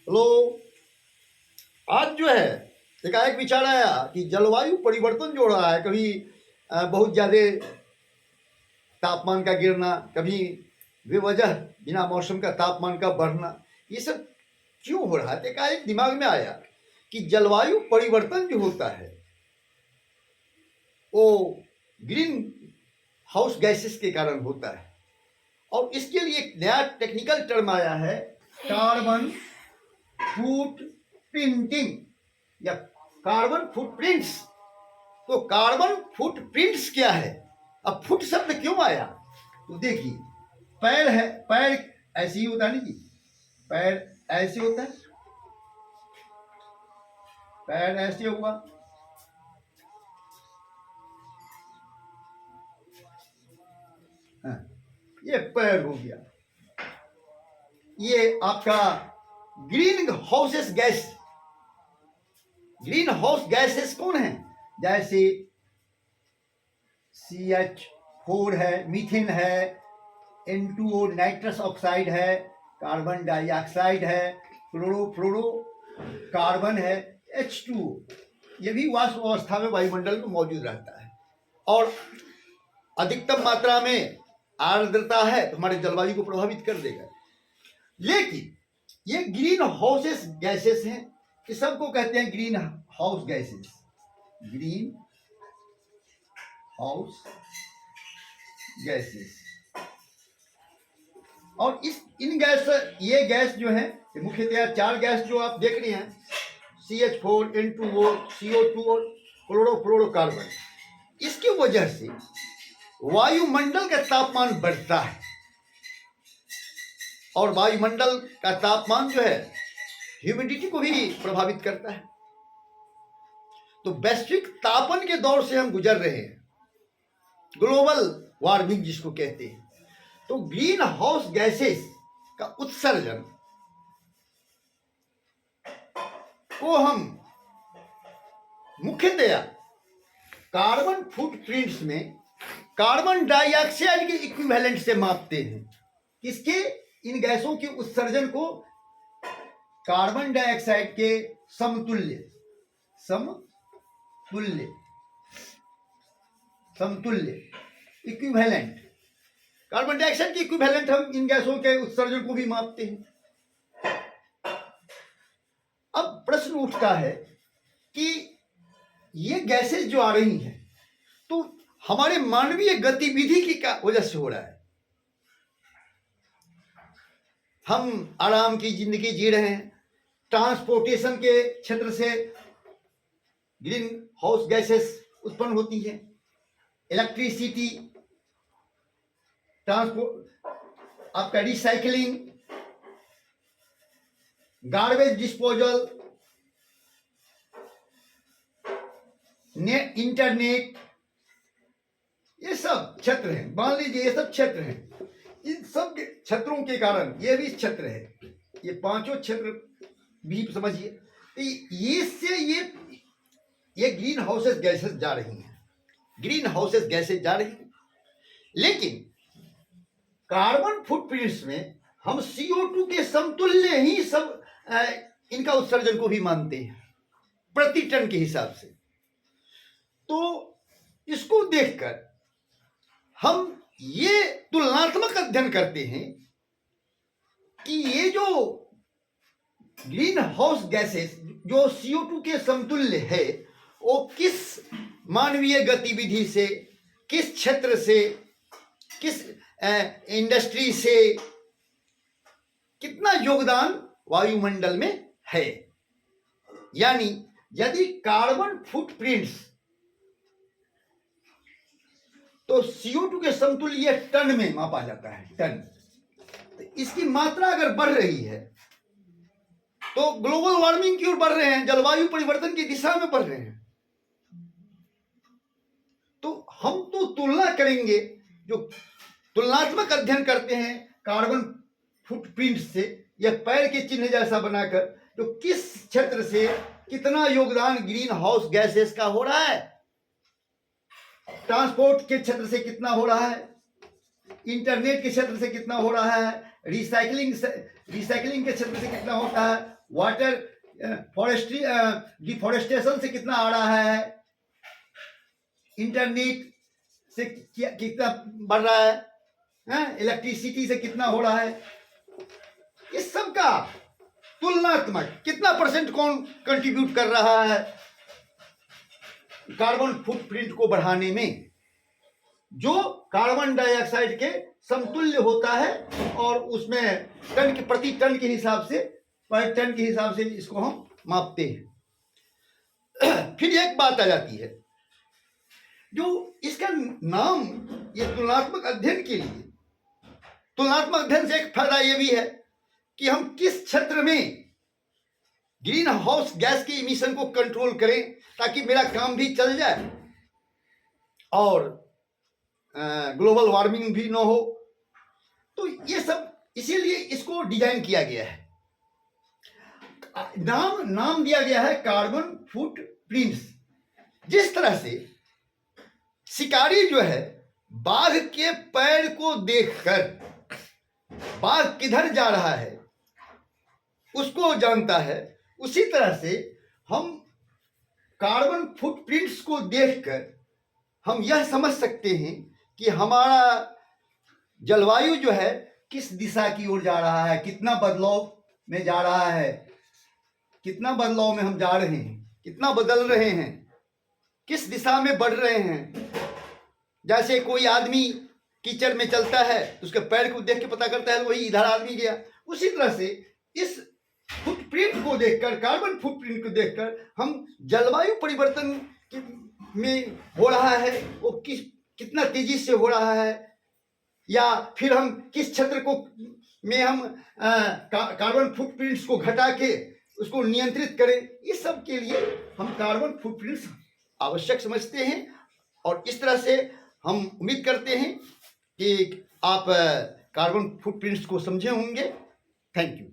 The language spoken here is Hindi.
हेलो। आज जो है एकाएक विचार आया कि जलवायु परिवर्तन जो हो रहा है, कभी बहुत ज़्यादा तापमान का गिरना, कभी बेवजह बिना मौसम का तापमान का बढ़ना, ये सब क्यों हो रहा है। तो एकाएक दिमाग में आया कि जलवायु परिवर्तन जो होता है वो ग्रीन हाउस गैसेस के कारण होता है। और इसके लिए एक नया टेक्निकल टर्म आया है, कार्बन फुट प्रिंटिंग या कार्बन फुटप्रिंट्स। तो कार्बन फुटप्रिंट्स क्या है, अब फुट शब्द क्यों आया? तो देखिए, पैर है, पैर ऐसे ही होता है नहीं जी, पैर ऐसे होता है, पैर ऐसे हुआ, हाँ, ये पैर हो गया। ये आपका green houses gas, green house gases कौन है? जैसे CH4 है, मीथेन है, N2O नाइट्रस ऑक्साइड है, कार्बन डाइऑक्साइड है, फ्लोरो कार्बन है, H2O। ये भी वाष्प अवस्था में वायुमंडल में मौजूद रहता है। और अधिकतम मात्रा में आर्द्रता है तो हमारे जलवायु को प्रभावित कर देगा। लेकिन ये ग्रीन हाउसेस गैसेस हैं, इस सबको कहते हैं green house gases, green house gases. और इन गैस, ये गैस जो है मुख्यतः चार गैस जो आप देख रहे हैं, CH4, N2O, CO2 और क्लोरोफ्लोरोकार्बन, इसकी वजह से वायुमंडल का तापमान बढ़ता है। और वायुमंडल का तापमान जो है ह्यूमिडिटी को भी प्रभावित करता है। तो वैश्विक तापन के दौर से हम गुजर रहे हैं, ग्लोबल वार्मिंग जिसको कहते हैं। तो ग्रीन हाउस गैसेस का उत्सर्जन को हम मुख्यतया कार्बन फुटप्रिंट्स में कार्बन डाइऑक्साइड के इक्विवेलेंट से मापते हैं। किसके? इन गैसों के उत्सर्जन को कार्बन डाइऑक्साइड के समतुल्य इक्विवेलेंट, कार्बन डाइऑक्साइड के इक्विवेलेंट हम इन गैसों के उत्सर्जन को भी मापते हैं। अब प्रश्न उठता है कि ये गैसेस जो आ रही हैं तो हमारे मानवीय गतिविधि की क्या वजह से हो रहा है? हम आराम की जिंदगी जी रहे हैं, ट्रांसपोर्टेशन के क्षेत्र से ग्रीन हाउस गैसेस उत्पन्न होती हैं, इलेक्ट्रिसिटी, ट्रांसपोर्ट, आपका रिसाइकलिंग, गार्बेज डिस्पोजल, इंटरनेट, ये सब क्षेत्र हैं। मान लीजिए ये सब क्षेत्र हैं, इन सब क्षेत्रों के कारण ये भी क्षेत्र है, ये पांचों क्षेत्र भी समझिए। तो ये ग्रीन हाउसेस गैसेस जा रही हैं, ग्रीन हाउसेस गैसेस जा रही हैं। लेकिन कार्बन फुटप्रिंट्स में हम CO2 के समतुल्य ही सब इनका उत्सर्जन को भी मानते हैं प्रति टन के हिसाब से। तो इसको देखकर हम ये तुलनात्मक अध्ययन करते हैं कि ये जो ग्रीन हाउस गैसेस जो CO2 के समतुल्य है वो किस मानवीय गतिविधि से, किस क्षेत्र से, किस इंडस्ट्री से कितना योगदान वायुमंडल में है। यानी यदि कार्बन फुटप्रिंट्स तो CO2 के समतुल्य टन में मापा जाता है, टन। तो इसकी मात्रा अगर बढ़ रही है तो ग्लोबल वार्मिंग की ओर बढ़ रहे हैं, जलवायु परिवर्तन की दिशा में बढ़ रहे हैं। तो हम तो तुलना करेंगे, जो तुलनात्मक अध्ययन करते हैं कार्बन फुटप्रिंट से या पैर के चिन्ह जैसा बनाकर, तो किस क्षेत्र से कितना योगदान ग्रीन हाउस गैसेस का हो रहा है, ट्रांसपोर्ट के क्षेत्र से कितना हो रहा है, इंटरनेट के क्षेत्र से कितना हो रहा है, रिसाइकलिंग के क्षेत्र से कितना होता है, वाटर फॉरेस्ट्री डिफॉरेस्टेशन से कितना आ रहा है, इंटरनेट से कितना बढ़ रहा है, इलेक्ट्रिसिटी से कितना हो रहा है, इस सब का तुलनात्मक कितना परसेंट कौन कंट्रीब्यूट कर रहा है कार्बन फुटप्रिंट को बढ़ाने में, जो कार्बन डाइऑक्साइड के समतुल्य होता है, और उसमें टन के प्रति टन के हिसाब से, पर टन के हिसाब से इसको हम मापते हैं। फिर एक बात आ जाती है, जो इसका नाम, ये तुलनात्मक अध्ययन के लिए, तुलनात्मक अध्ययन से एक फायदा ये भी है कि हम किस क्षेत्र में ग्रीन हाउस गैस के इमिशन को कंट्रोल करें ताकि मेरा काम भी चल जाए और ग्लोबल वार्मिंग भी ना हो। तो ये सब इसीलिए इसको डिजाइन किया गया है, नाम दिया गया है कार्बन फुटप्रिंट्स। जिस तरह से शिकारी जो है बाघ के पैर को देखकर बाघ किधर जा रहा है उसको जानता है, उसी तरह से हम कार्बन फुटप्रिंट्स को देखकर हम यह समझ सकते हैं कि हमारा जलवायु जो है किस दिशा की ओर जा रहा है, कितना बदलाव में जा रहा है, कितना बदलाव में हम जा रहे हैं, कितना बदल रहे हैं, किस दिशा में बढ़ रहे हैं। जैसे कोई आदमी कीचड़ में चलता है तो उसके पैर को देख के पता करता है वही इधर आदमी गया, उसी तरह से इस फुटप्रिंट को देखकर, कार्बन फुटप्रिंट को देखकर हम जलवायु परिवर्तन में हो रहा है वो कितना तेजी से हो रहा है, या फिर हम किस क्षेत्र को में हम कार्बन फुटप्रिंट्स को घटा के उसको नियंत्रित करें, इस सब के लिए हम कार्बन फुटप्रिंट्स आवश्यक समझते हैं। और इस तरह से हम उम्मीद करते हैं कि आप कार्बन फुटप्रिंट्स को समझे होंगे। Thank you.